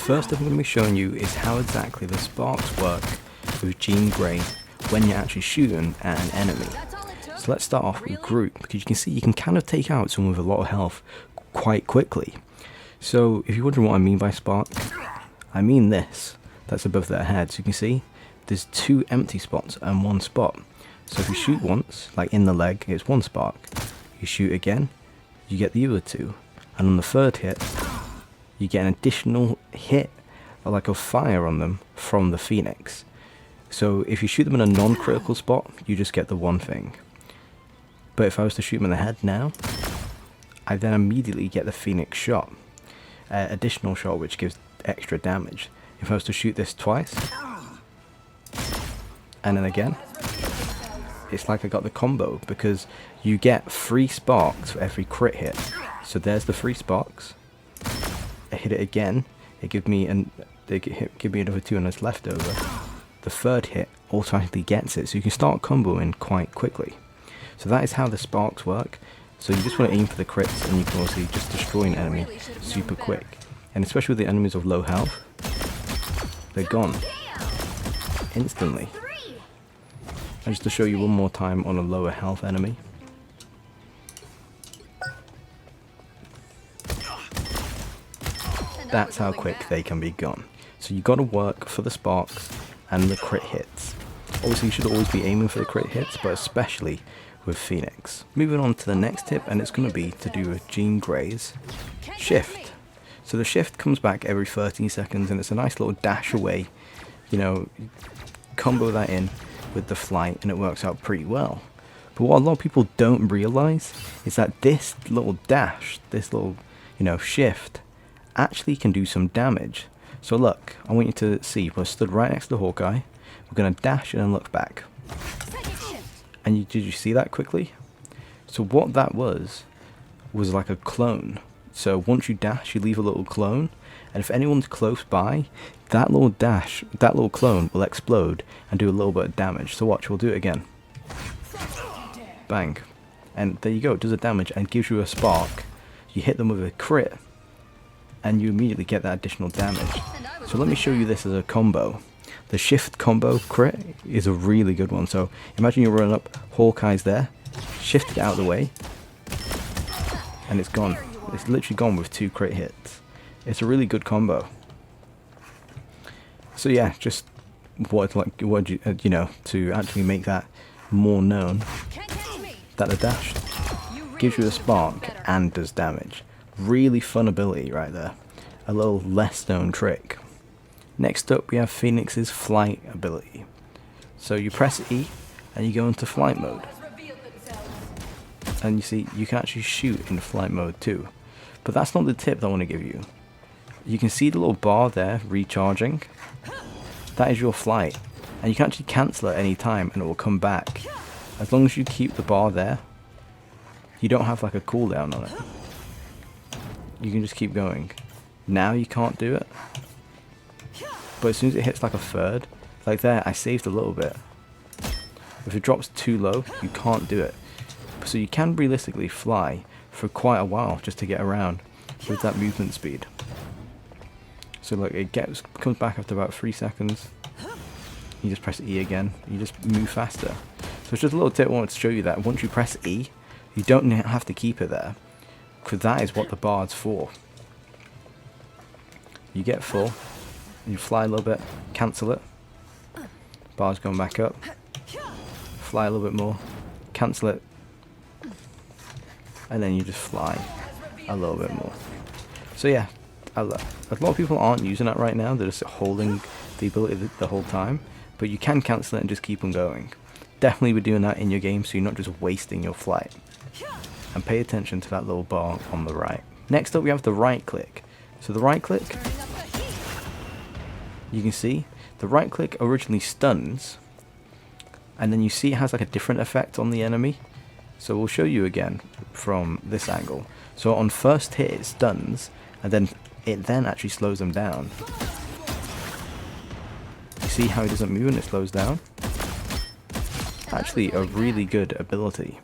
first tip I'm going to be showing you is how exactly the sparks work with Jean Grey when you're actually shooting at an enemy. So let's start off with group, because you can see you can kind of take out someone with a lot of health quite quickly. So if you're wondering what I mean by spark, I mean this, that's above their head. So you can see there's 2 empty spots and 1 spot. So if you shoot once, like in the leg, it's 1 spark. You shoot again, you get the other 2. And on the 3rd hit, you get an additional hit, like a fire on them from the Phoenix. So if you shoot them in a non-critical spot, you just get the 1 thing. But if I was to shoot them in the head now, I then immediately get the Phoenix shot. Additional shot which gives extra damage. If I was to shoot this twice, and then again, it's like I got the combo, because you get 3 sparks for every crit hit. So there's the 3 sparks. I hit it again, it gives me another 2 and it's left over. The 3rd hit automatically gets it, so you can start comboing quite quickly. So that is how the sparks work. So you just want to aim for the crits, and you can also just destroy an enemy super quick. And especially with the enemies of low health, they're gone instantly. And just to show you one more time on a lower health enemy. That's how quick they can be gone. So you got to work for the sparks and the crit hits. Obviously you should always be aiming for the crit hits, but especially with Phoenix. Moving on to the next tip, and it's going to be to do with Jean Grey's shift. So the shift comes back every 13 seconds, and it's a nice little dash away. You know, combo that in with the flight and it works out pretty well. But what a lot of people don't realize is that this little dash, this little, shift, actually can do some damage. So look, I want you to see, we're stood right next to the Hawkeye, we're going to dash and then look back. And did you see that quickly? So what that was like a clone. So once you dash, you leave a little clone, and if anyone's close by, that little clone will explode and do a little bit of damage. So watch, we'll do it again. Bang. And there you go, it does a damage and gives you a spark. You hit them with a crit, and you immediately get that additional damage. So let me show you this as a combo. The shift combo crit is a really good one. So imagine you're running up, Hawkeye's there, shift it out of the way, and it's gone. It's literally gone with 2 crit hits. It's a really good combo. So yeah, just to actually make that more known, that the dash gives you a spark and does damage. Really fun ability right there. A little less known trick. Next up we have Phoenix's flight ability. So you press E and you go into flight mode. And you see, you can actually shoot in flight mode too. But that's not the tip that I want to give you. You can see the little bar there recharging. That is your flight. And you can actually cancel at any time and it will come back. As long as you keep the bar there, you don't have like a cooldown on it. You can just keep going. Now you can't do it. But as soon as it hits like a 3rd, like there, I saved a little bit. If it drops too low, you can't do it. So you can realistically fly for quite a while just to get around with that movement speed. So like it comes back after about 3 seconds. You just press E again. You just move faster. So it's just a little tip I wanted to show you that once you press E, you don't have to keep it there, because that is what the bar's for. You get full, you fly a little bit, cancel it, bar's going back up, fly a little bit more, cancel it, and then you just fly a little bit more. So yeah, a lot of people aren't using that right now, they're just holding the ability the whole time, but you can cancel it and just keep on going. Definitely be doing that in your game so you're not just wasting your flight. And pay attention to that little bar on the right. Next up we have the right click. So the right click, you can see the right click originally stuns, and then you see it has like a different effect on the enemy. So we'll show you again from this angle. So on first hit it stuns, and then it actually slows them down. You see how he doesn't move and it slows down? Actually a really good ability.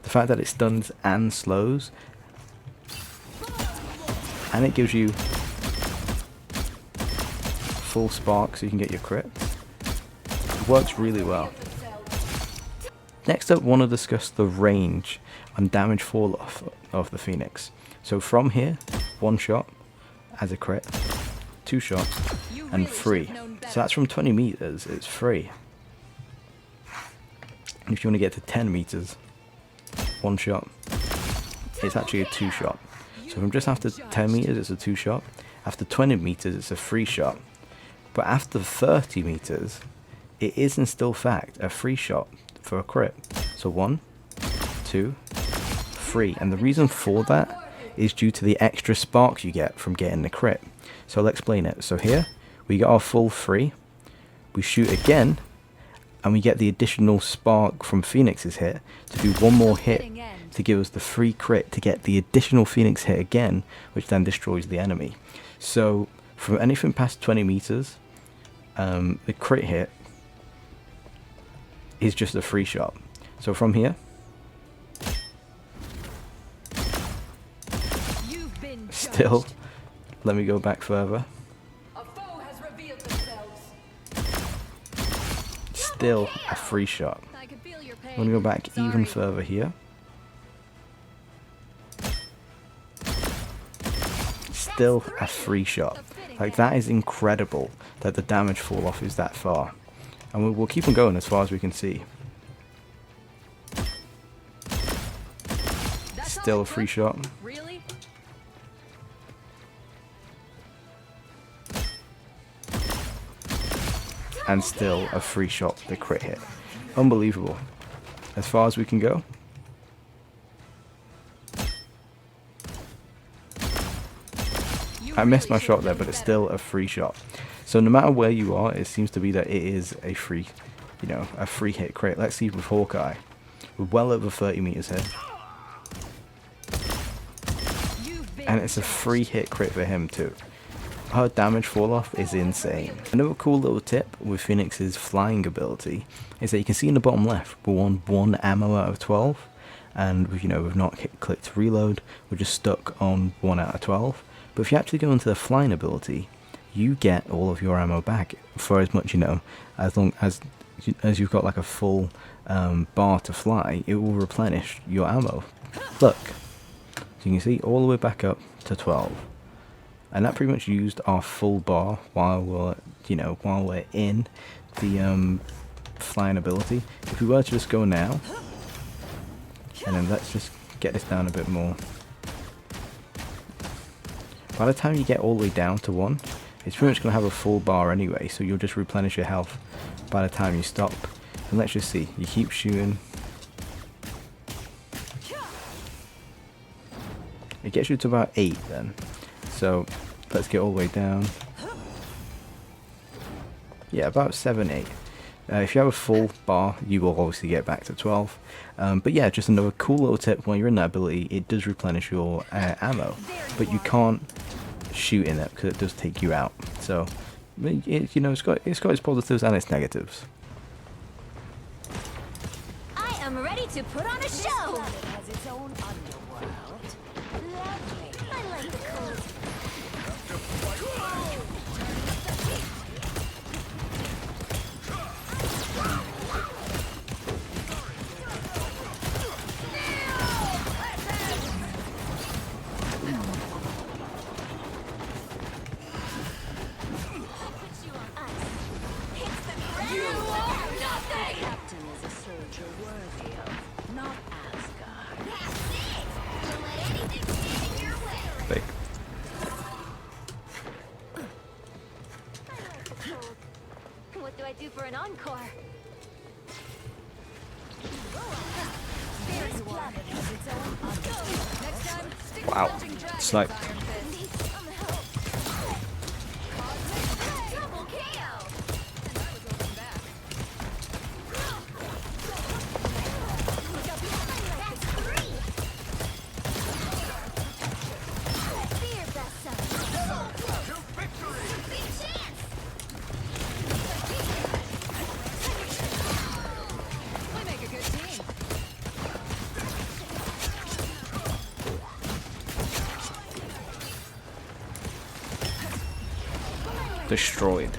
The fact that it stuns and slows, and it gives you full spark so you can get your crit. It works really well. Next up, I want to discuss the range and damage fall off of the Phoenix. So from here, 1 shot as a crit, 2 shots, and 3. So that's from 20 meters, it's 3. And if you want to get to 10 meters, 1 shot, it's actually a 2 shot. So from just after 10 meters, it's a 2 shot. After 20 meters, it's a 3 shot. But after 30 meters, it is in still fact a 3 shot for a crit. So 1, 2, 3. And the reason for that is due to the extra sparks you get from getting the crit. So I'll explain it. So here, we get our full 3. We shoot again, and we get the additional spark from Phoenix's hit to do 1 more hit to give us the free crit to get the additional Phoenix hit again, which then destroys the enemy. So from anything past 20 meters, the crit hit is just a 3 shot. So from here, still, let me go back further. Still a 3 shot. I'm going to go back even further here. Still a 3 shot. Like, that is incredible that the damage fall off is that far. And we'll keep on going as far as we can see. Still a 3 shot. And still a 3 shot, the crit hit. Unbelievable. As far as we can go. I missed my shot there, but it's still a 3 shot. So no matter where you are, it seems to be that it is a free, a free hit crit. Let's see with Hawkeye. We're well over 30 meters here. And it's a free hit crit for him too. Her damage fall off is insane. Another cool little tip with Phoenix's flying ability is that you can see in the bottom left, we're on 1 ammo out of 12. And we've not clicked reload, we're just stuck on 1 out of 12. But if you actually go into the flying ability, you get all of your ammo back for as much, as long as you've got like a full bar to fly, it will replenish your ammo. Look, so you can see all the way back up to 12. And that pretty much used our full bar while we're in the flying ability. If we were to just go now, and then let's just get this down a bit more. By the time you get all the way down to 1, it's pretty much going to have a full bar anyway, so you'll just replenish your health by the time you stop. And let's just see, you keep shooting. It gets you to about 8 then. So let's get all the way down. Yeah, about 7, 8. If you have a full bar, you will obviously get back to 12. But yeah, just another cool little tip, when you're in that ability, it does replenish your ammo. But you can't shoot in it, because it does take you out. So, it's got its positives and its negatives. I am ready to put on a show! This planet has its own underworld. Lovely. I like the cold. Big. What do I do for an encore? Wow. Sniped. Destroyed.